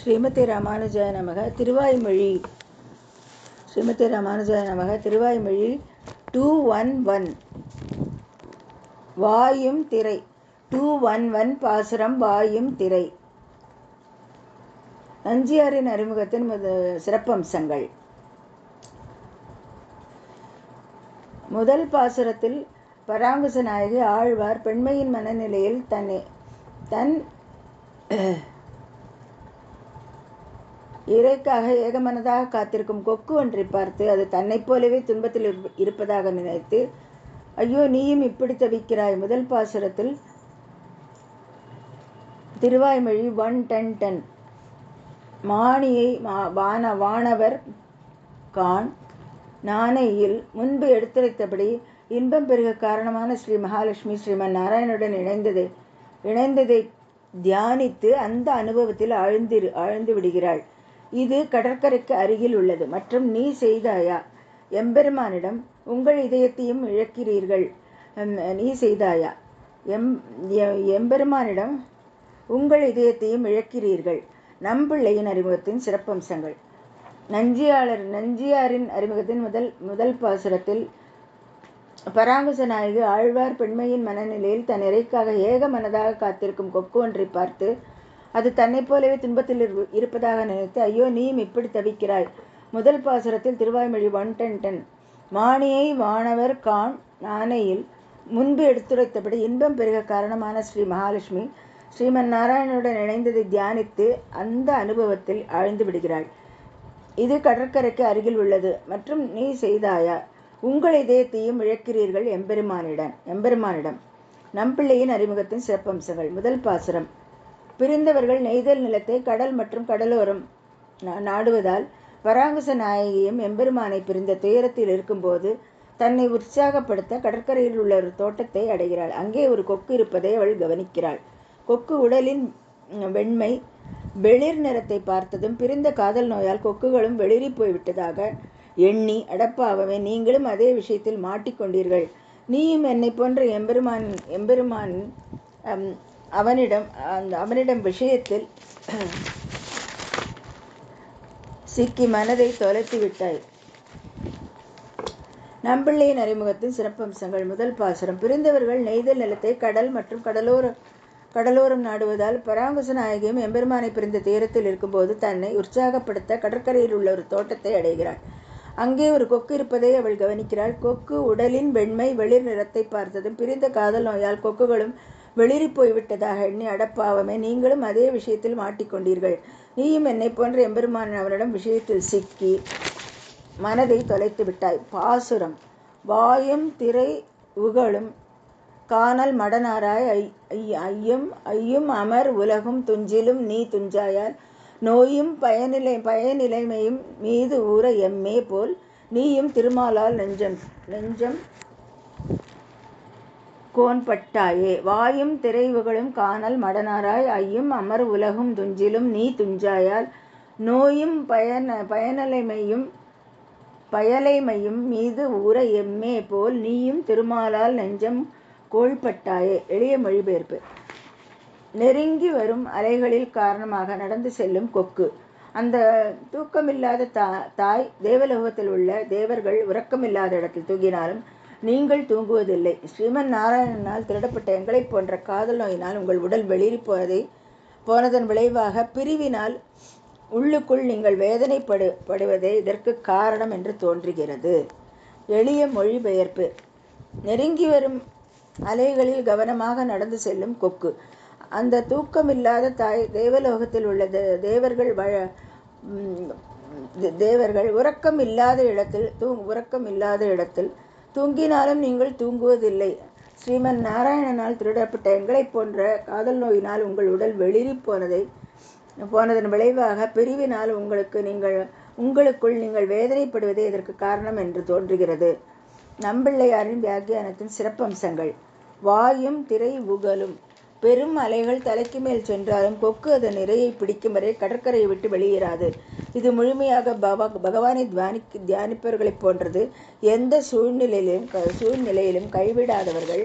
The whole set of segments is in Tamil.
ஸ்ரீமதி ராமானுஜாய நமக. திருவாய்மொழி. ஸ்ரீமதி ராமானுஜாய நமக. திருவாய்மொழி 211. வாயும் திரை. 211 பாசுரம். வாயும் திரை. நஞ்சியாரின் அறிமுகத்தின் சிறப்பம்சங்கள். முதல் பாசுரத்தில் பராங்குச நாயகி ஆழ்வார் பெண்மையின் மனநிலையில் தன் இறைக்காக ஏகமனதாக காத்திருக்கும் கொக்கு ஒன்றை பார்த்து அது தன்னை போலவே துன்பத்தில் இருப்பதாக நினைத்து, ஐயோ நீயும் இப்படி தவிக்கிறாய். முதல் பாசுரத்தில் திருவாய்மொழி 1:10 மாணியை வானவர் காண் நாணையில் முன்பு எடுத்துரைத்தபடி இன்பம் பெருக காரணமான ஸ்ரீ மகாலட்சுமி ஸ்ரீமன் நாராயணனுடன் இணைந்ததை தியானித்து அந்த அனுபவத்தில் ஆழ்ந்து விடுகிறாள். இது கடற்கரைக்கு அருகில் உள்ளது. மற்றும் நீ செய்தாயா எம்பெருமானிடம் உங்கள் இதயத்தையும் இழக்கிறீர்கள். நீ செய்தாயா எம்பெருமானிடம் உங்கள் இதயத்தையும் இழக்கிறீர்கள். நம்பிள்ளையின் அறிமுகத்தின் சிறப்பம்சங்கள். நஞ்சியாரின் அறிமுகத்தின் முதல் பாசுரத்தில் பராங்குச நாயகி ஆழ்வார் பெண்மையின் மனநிலையில் தன் இறைக்காக ஏக மனதாக காத்திருக்கும் கொக்கு ஒன்றை பார்த்து அது தன்னை போலவே துன்பத்தில் இருப்பதாக நினைத்து, ஐயோ நீயும் இப்படி தவிக்கிறாய். முதல் பாசுரத்தில் திருவாய்மொழி 1:10 மாணியை வானவர் காண் நாணையில் முன்பு எடுத்துரைத்தபடி இன்பம் பெருக காரணமான ஸ்ரீ மகாலட்சுமி ஸ்ரீமன் நாராயணனுடன் இணைந்ததை தியானித்து அந்த அனுபவத்தில் ஆழ்ந்து விடுகிறாள். இது கடற்கரைக்கு அருகில் உள்ளது. மற்றும் நீ செய்தாயா உங்கள் இதயத்தையும் இழக்கிறீர்கள் எம்பெருமானிடம். நம்பிள்ளையின் அறிமுகத்தின் சிறப்பம்சங்கள். முதல் பாசுரம் பிரிந்தவர்கள் நெய்தல் நிலத்தை கடல் மற்றும் கடலோரம் நாடுவதால் பராங்குச நாயகியும் எம்பெருமானை பிரிந்த துயரத்தில் இருக்கும்போது தன்னை உற்சாகப்படுத்த கடற்கரையில் உள்ள ஒரு தோட்டத்தை அடைகிறாள். அங்கே ஒரு கொக்கு இருப்பதை அவள் கவனிக்கிறாள். கொக்கு உடலின் வெண்மை வெளிர் நிறத்தை பார்த்ததும் பிரிந்த காதல் நோயால் கொக்குகளும் வெளிரி போய்விட்டதாக எண்ணி, அடப்பாகவே நீங்களும் அதே விஷயத்தில் மாட்டிக்கொண்டீர்கள். நீயும் என்னை போன்ற எம்பெருமான் அவனிடம் விஷயத்தில் சிக்கி மனதை தொலைத்து விட்டாய். நம்பிள்ளையின் அறிமுகத்தின் சிறப்பம்சங்கள். முதல் பாசுரம் பிரிந்தவர்கள் நெய்தல் நிலத்தை கடல் மற்றும் கடலோரம் நாடுவதால் பராங்குச நாயகியும் எம்பெருமானை பிரிந்த துயரத்தில் இருக்கும்போது தன்னை உற்சாகப்படுத்த கடற்கரையில் உள்ள ஒரு தோட்டத்தை அடைகிறாள். அங்கே ஒரு கொக்கு இருப்பதை அவள் கவனிக்கிறாள். கொக்கு உடலின் வெண்மை வெளிர் நிறத்தை பார்த்ததும் பிரிந்த காதல் நோயால் கொக்குகளும் வெளிரி போய்விட்டதாக எண்ணி, அடப்பாவமே நீங்களும் அதே விஷயத்தில் மாட்டிக்கொண்டீர்கள். நீயும் என்னை போன்ற எம்பெருமான் அவனிடம் விஷயத்தில் சிக்கி மனதை தொலைத்து விட்டாய். பாசுரம் வாயும் திரை உகழும் காணல் மடனாராய் ஐயும் அமர் உலகும் துஞ்சிலும் நீ துஞ்சாயால் நோயும் பயனிலைமையும் மீது ஊற எம்மே போல் நீயும் திருமாலால் நெஞ்சம் கோன்பட்டாயே. வாயும் திரைவுகளும் காணல் மடனாராய் ஐயும் அமர் உலகும் துஞ்சிலும் நீ துஞ்சாயால் நோயும் பயலைமையும் மீது ஊற எம்மே போல் நீயும் திருமாலால் நெஞ்சம் கோள்பட்டாயே. எளிய மொழிபெயர்ப்பு. நெருங்கி வரும் அலைகளில் காரணமாக நடந்து செல்லும் கொக்கு. அந்த தூக்கமில்லாத தாய் தேவலோகத்தில் உள்ள தேவர்கள் உறக்கமில்லாத இடத்தில் தூங்கினாலும் நீங்கள் தூங்குவதில்லை. ஸ்ரீமன் நாராயணனால் திருடப்பட்ட எங்களை போன்ற காதல் நோயினால் உங்கள் உடல் வெளிரி போனதன் விளைவாக பிரிவினால் உள்ளுக்குள் நீங்கள் வேதனைப்படுவதே இதற்கு காரணம் என்று தோன்றுகிறது. எளிய மொழிபெயர்ப்பு. நெருங்கி வரும் அலைகளில் கவனமாக நடந்து செல்லும் கொக்கு. அந்த தூக்கமில்லாத தாய் தேவலோகத்தில் உள்ள தேவர்கள் உறக்கம் இல்லாத இடத்தில் தூங்கினாலும் நீங்கள் தூங்குவதில்லை. ஸ்ரீமன் நாராயணனால் திருடப்பட்ட எங்களை போன்ற காதல் நோயினால் உங்கள் உடல் வெளிரி போனதன் விளைவாக பிரிவினால் உங்களுக்குள் நீங்கள் வேதனைப்படுவதே இதற்கு காரணம் என்று தோன்றுகிறது. நம்பிள்ளையாரின் வியாக்கியானத்தின் சிறப்பம்சங்கள். வாயும் திரை உகலும். பெரும் அலைகள் தலைக்கு மேல் சென்றாலும் கொக்கு அதன் இரையை பிடிக்கும் வரை கடற்கரையை விட்டு வெளியேறாது. இது முழுமையாக பகவானை தியானிப்பவர்களைப் போன்றது. எந்த சூழ்நிலையிலும் கைவிடாதவர்கள்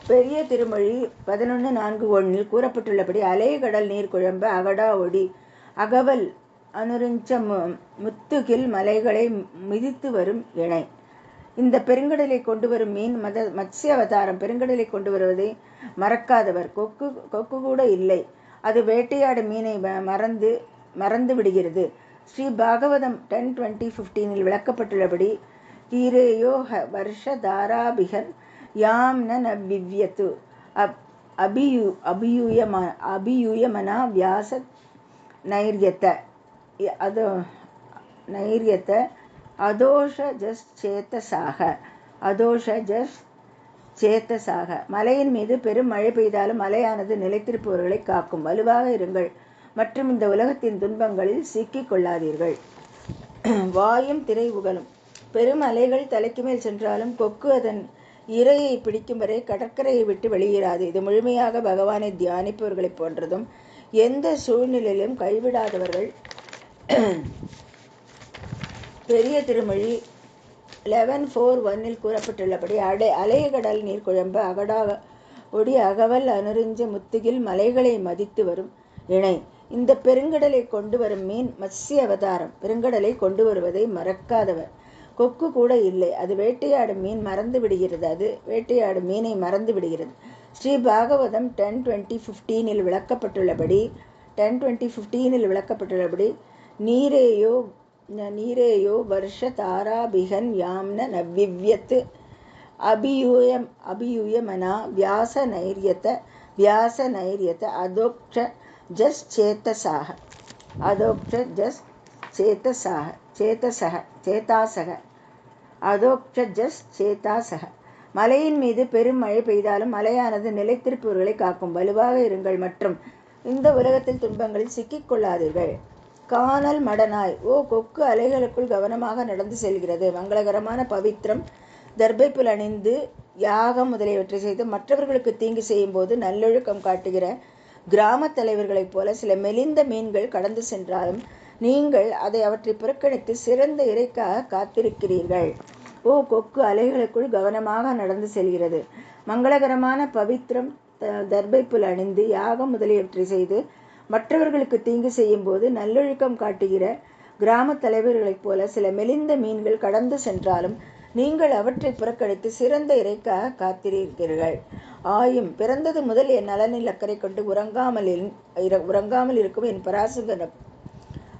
பெரிய திருமொழி 11:4-1 கூறப்பட்டுள்ளபடி அலைய கடல் நீர் குழம்ப அகடா ஒடி அகவல் அனுரிஞ்ச முத்துகில் மலைகளை மிதித்து வரும் இணை. இந்த பெருங்கடலை கொண்டு வரும் மீன் மத்ஸ்ய அவதாரம் பெருங்கடலை கொண்டு வருவதை மறக்காதவர். கொக்கு கூட இல்லை, அது வேட்டையாடு மீனை மறந்து விடுகிறது. ஸ்ரீ பாகவதம் 10:20-15 விளக்கப்பட்டுள்ளபடி தீரேயோ வருஷ தாராபிகன் யாம் நவ்விவ்யத்து அபியூயமனா வியாச நைர்யத்த அதோஷஜேதசாக. மலையின் மீது பெரும் மழை பெய்தாலும் மலையானது நிலைத்திருப்பவர்களை காக்கும். வலுவாக இருங்கள் மற்றும் இந்த உலகத்தின் துன்பங்களில் சிக்கிக் கொள்ளாதீர்கள். வாயும் திரை உகலும். பெரும் அலைகள் தலைக்கு மேல் சென்றாலும் கொக்கு அதன் இரையை பிடிக்கும் வரை கடற்கரையை விட்டு வெளியேறாது. இது முழுமையாக பகவானை தியானிப்பவர்களைப் போன்றதும் எந்த சூழ்நிலையிலும் கைவிடாதவர்கள். பெரிய திருமொழி 11:4-1 கூறப்பட்டுள்ளபடி அலைய கடல் நீர் குழம்ப அகடா ஒடி அகவல் அனுரிஞ்ச முத்துகில் மலைகளை மதித்து வரும் இணை. இந்த பெருங்கடலை கொண்டு வரும் மீன் மத்ஸ்ய அவதாரம் பெருங்கடலை கொண்டு வருவதை மறக்காதவர். கொக்கு கூட இல்லை, அது வேட்டையாடும் மீனை மறந்து விடுகிறது. ஸ்ரீ பாகவதம் 10:20-15 விளக்கப்பட்டுள்ளபடி நீரேயோ வருஷ தாராபிகன் யாம்ன நவ்விவ்யத் அபியூயமனா வியாச நைர்யத அதோக்ஷஜேதாசக. மலையின் மீது பெரும் மழை பெய்தாலும் மலையானது நிலைத்திருப்பவர்களை காக்கும். வலுவாக இருங்கள் மற்றும் இந்த உலகத்தில் துன்பங்களில் சிக்கிக் கொள்ளாதீர்கள். கானல் மடனாய். ஓ கொக்கு அலைகளுக்குள் கவனமாக நடந்து செல்கிறது. மங்களகரமான பவித்திரம் தர்பைப்புல் அணிந்து யாகம் முதலியவற்றை செய்து மற்றவர்களுக்கு தீங்கு செய்யும் போது நல்லொழுக்கம் காட்டுகிற கிராம தலைவர்களைப் போல சில மெலிந்த மீன்கள் கடந்து சென்றாலும் நீங்கள் அவற்றை புறக்கணித்து சிறந்த இறைக்காக காத்திருக்கிறீர்கள். ஓ கொக்கு அலைகளுக்குள் கவனமாக நடந்து செல்கிறது. மங்களகரமான பவித்திரம் தர்பைப்புல் அணிந்து யாகம் முதலியவற்றை செய்து மற்றவர்களுக்கு தீங்கு செய்யும் போது நல்லொழுக்கம் காட்டுகிற கிராம தலைவர்களைப் போல சில மெலிந்த மீன்கள் கடந்து சென்றாலும் நீங்கள் அவற்றை புறக்கணித்து சிறந்த இறைக்காக காத்திருக்கிறீர்கள். ஆயும் பிறந்தது முதல் என் நலனில் அக்கறை கொண்டு உறங்காமல் இருக்கும் என்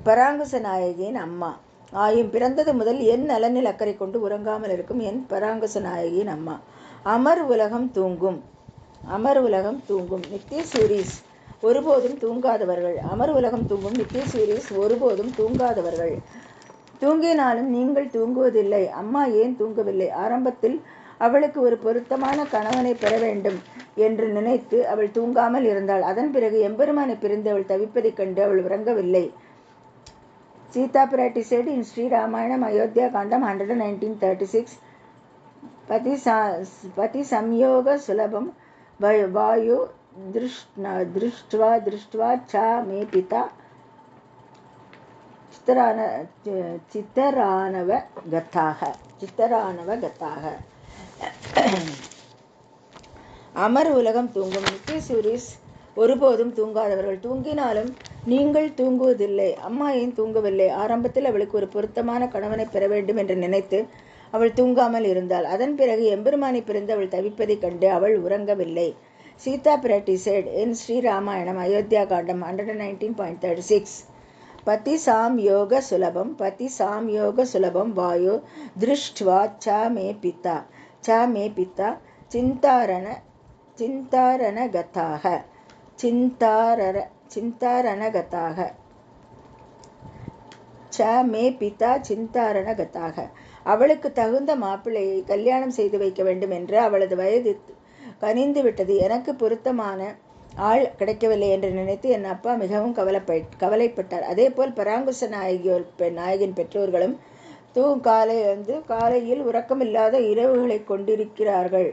பராங்குச நாயகியின் அம்மா. ஆயும் பிறந்தது முதல் என் நலனில் அக்கறை கொண்டு உறங்காமல் இருக்கும் என் பராங்குச நாயகியின் அம்மா. அமர் உலகம் தூங்கும் நித்திய சூரீஸ் ஒருபோதும் தூங்காதவர்கள். அமர் உலகம் தூங்கும் நித்திய சூரீஸ் ஒருபோதும் தூங்காதவர்கள். தூங்கினாலும் நீங்கள் தூங்குவதில்லை. அம்மா ஏன் தூங்கவில்லை? ஆரம்பத்தில் அவளுக்கு ஒரு பொருத்தமான கணவனை பெற வேண்டும் என்று நினைத்து அவள் தூங்காமல் இருந்தாள். அதன் பிறகு எம்பெருமானை பிரிந்து அவள் தவிப்பதைக் கண்டு அவள் உறங்கவில்லை. சீதா பிராட்டி said in Sri Ramayana Ayodhya Kandam 119:36 பதி சம்யோக சுலபம் வாயு திருஷ்ட்வா ச மே பிதா சித்தரானவ கதாக. அமர் உலகம் தூங்கும் நித்திய சூரீஸ் ஒருபோதும் தூங்காதவர்கள். தூங்கினாலும் நீங்கள் தூங்குவதில்லை. அம்மா ஏன் தூங்கவில்லை? ஆரம்பத்தில் அவளுக்கு ஒரு பொருத்தமான கணவனை பெற வேண்டும் என்று நினைத்து அவள் தூங்காமல் இருந்தாள். அதன் பிறகு எம்பெருமானை பிரிந்து அவள் தவிப்பதைக் கண்டு அவள் உறங்கவில்லை. சீதா பிராட்டி said in Sri Ramayana Ayodhya Kandam 119:36 பதி சாம்யோக சுலபம் வாயோ திருஷ்ட்வா ச மே பிதா சிந்தாரணகதாக. அவளுக்கு தகுந்த மாப்பிள்ளையை கல்யாணம் செய்து வைக்க வேண்டும் என்று அவளது வயது கனிந்து விட்டது. எனக்கு பொருத்தமான ஆள் கிடைக்கவில்லை என்று நினைத்து என் அப்பா மிகவும் கவலைப்பட்டார். அதே போல் பராங்குச நாயகின் பெற்றோர்களும் காலையில் உறக்கமில்லாத இரவுகளை கொண்டிருக்கிறார்கள்.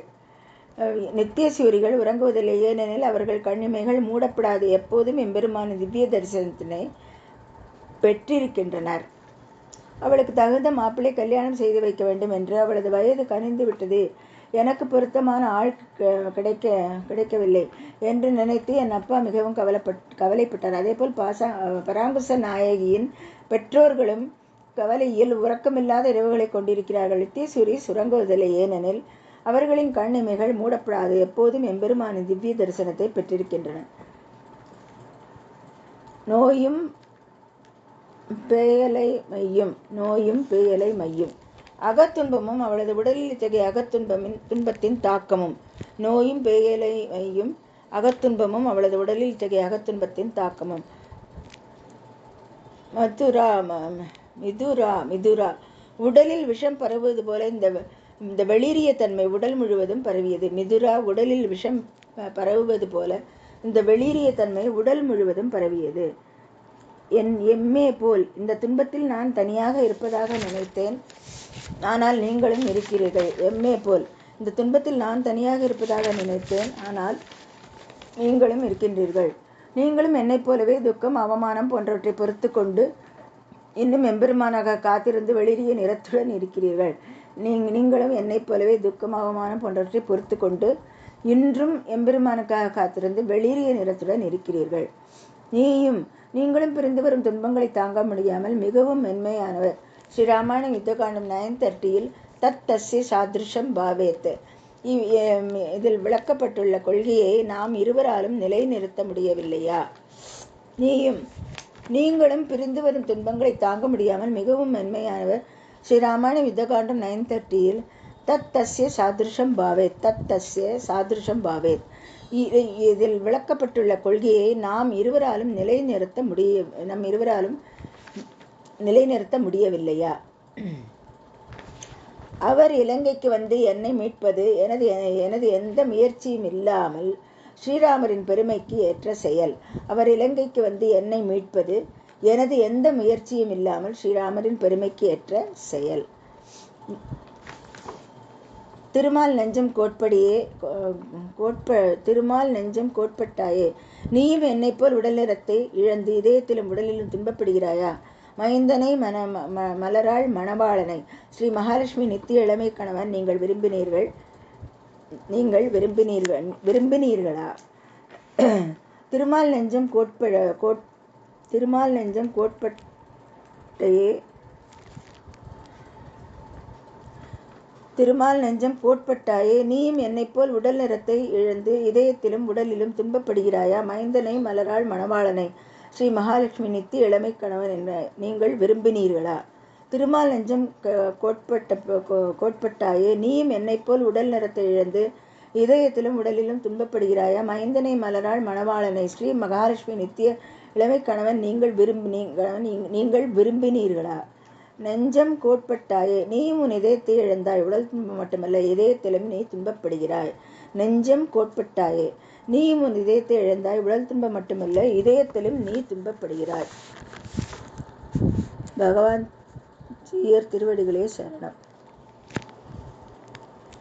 நித்திய சூரிகள் உறங்குவதில்லை, ஏனெனில் அவர்கள் கண்ணிமைகள் மூடப்படாது எப்போதும் எம்பெருமான திவ்ய தரிசனத்தினை பெற்றிருக்கின்றனர். அவளுக்கு தகுந்த மாப்பிள்ளை கல்யாணம் செய்து வைக்க வேண்டும் என்று அவளது வயது கனிந்து விட்டது எனக்கு பொருத்தமான ஆள் கிடைக்கவில்லை என்று நினைத்து என் அப்பா மிகவும் கவலைப்பட்டார். அதேபோல் பராங்குச நாயகியின் பெற்றோர்களும் கவலையில் உறக்கமில்லாத இரவுகளை கொண்டிருக்கிறார்கள். நித்தியசூரி சுரங்குவதில்லை, ஏனெனில் அவர்களின் கண் இமைகள் மூடப்படாது, எப்போதும் எம்பெருமானின் திவ்ய தரிசனத்தை பெற்றிருக்கின்றன. நோயும் பேயலை மையும் அகத்துன்பமும் அவளது உடலில் இத்தகைய துன்பத்தின் தாக்கமும். நோயும் பேயலை மையும் அகத்துன்பமும் அவளது உடலில் இத்தகைய அகத்துன்பத்தின் தாக்கமும். மிதுரா உடலில் விஷம் பரவுவது போல இந்த வெளிரிய தன்மை உடல் முழுவதும் பரவியது. மிதுரா உடலில் விஷம் பரவுவது போல இந்த வெளிரிய தன்மை உடல் முழுவதும் பரவியது. எம்மே போல் இந்த துன்பத்தில் நான் தனியாக இருப்பதாக நினைத்தேன், ஆனால் நீங்களும் இருக்கிறீர்கள். எம்மே போல் இந்த துன்பத்தில் நான் தனியாக இருப்பதாக நினைத்தேன், ஆனால் நீங்களும் இருக்கின்றீர்கள். நீங்களும் என்னைப் போலவே துக்கம், அவமானம் போன்றவற்றை பொறுத்து கொண்டு இன்னும் எம்பெருமானாக காத்திருந்து வெளிரிய நிறத்துடன் இருக்கிறீர்கள். நீங்களும் என்னைப் போலவே துக்கம், அவமானம் போன்றவற்றை பொறுத்து கொண்டு இன்றும் எம்பெருமானுக்காக காத்திருந்து வெளிரிய நிறத்துடன் இருக்கிறீர்கள். நீங்களும் பிரிந்து வரும் துன்பங்களை தாங்க முடியாமல் மிகவும் மென்மையானவர். ஸ்ரீராமாயணம் யுத்தகாண்டம் 9:30 தத் தஸ்ய சாதிருஷம் பாவேத். இதில் விளக்கப்பட்டுள்ள கொள்கையை நாம் இருவராலும் நிலைநிறுத்த முடியவில்லையா? நீங்களும் பிரிந்து வரும் துன்பங்களை தாங்க முடியாமல் மிகவும் மென்மையானவர். ஸ்ரீராமாயணம் யுத்தகாண்டம் 9:30 தத் தஸ்ய சாதிருஷம் பாவேத். இதில் விளக்கப்பட்டுள்ள கொள்கையை நாம் இருவராலும் நிலைநிறுத்த முடியவில்லையா? அவர் இலங்கைக்கு வந்து என்னை மீட்பது எனது எந்த முயற்சியும் இல்லாமல் ஸ்ரீராமரின் பெருமைக்கு ஏற்ற செயல். அவர் இலங்கைக்கு வந்து என்னை மீட்பது எனது எந்த முயற்சியும் இல்லாமல் ஸ்ரீராமரின் பெருமைக்கு ஏற்ற செயல். திருமால் நெஞ்சம் கோட்பட்டாயே, நீயும் என்னைப் போல் உடல் நிறத்தை இழந்து இதயத்திலும் உடலிலும் துன்பப்படுகிறாயா? மைந்தனை மலராள் மணவாளனை ஸ்ரீ மகாலட்சுமி நித்திய இளமை கணவன் நீங்கள் விரும்பினீர்களா? திருமால் நெஞ்சம் கோட்பட்டாயே, நீயும் என்னைப் போல் உடல் நிறத்தை இழந்து இதயத்திலும் உடலிலும் துன்பப்படுகிறாயா? மைந்தனை மலராள் மணவாளனை ஸ்ரீ மகாலட்சுமி நித்திய இளமை கணவன் என்ற நீங்கள் விரும்பினீர்களா? திருமால் நெஞ்சம் கோட்பட்டாயே, நீயும் என்னைப் போல் உடல் நிறத்தை இழந்து இதயத்திலும் உடலிலும் துன்பப்படுகிறாயா? மைந்தனை மலராள் மணவாளனை ஸ்ரீ மகாலட்சுமி நித்திய இளமை கணவன் நீங்கள் விரும்பினீர்களா? நெஞ்சம் கோட்பட்டாயே, நீயும் உன் இதயத்தை இழந்தாய், உடல் துன்பம் மட்டுமல்ல இதயத்திலும் நீ துன்பப்படுகிறாய். நெஞ்சம் கோட்பட்டாயே, நீயும் உன் இதயத்தை இழந்தாய், உடல் துன்பம் மட்டுமல்ல இதயத்திலும் நீ துன்பப்படுகிறாய். பகவான் ஜீயர் திருவடிகளே சரணம்.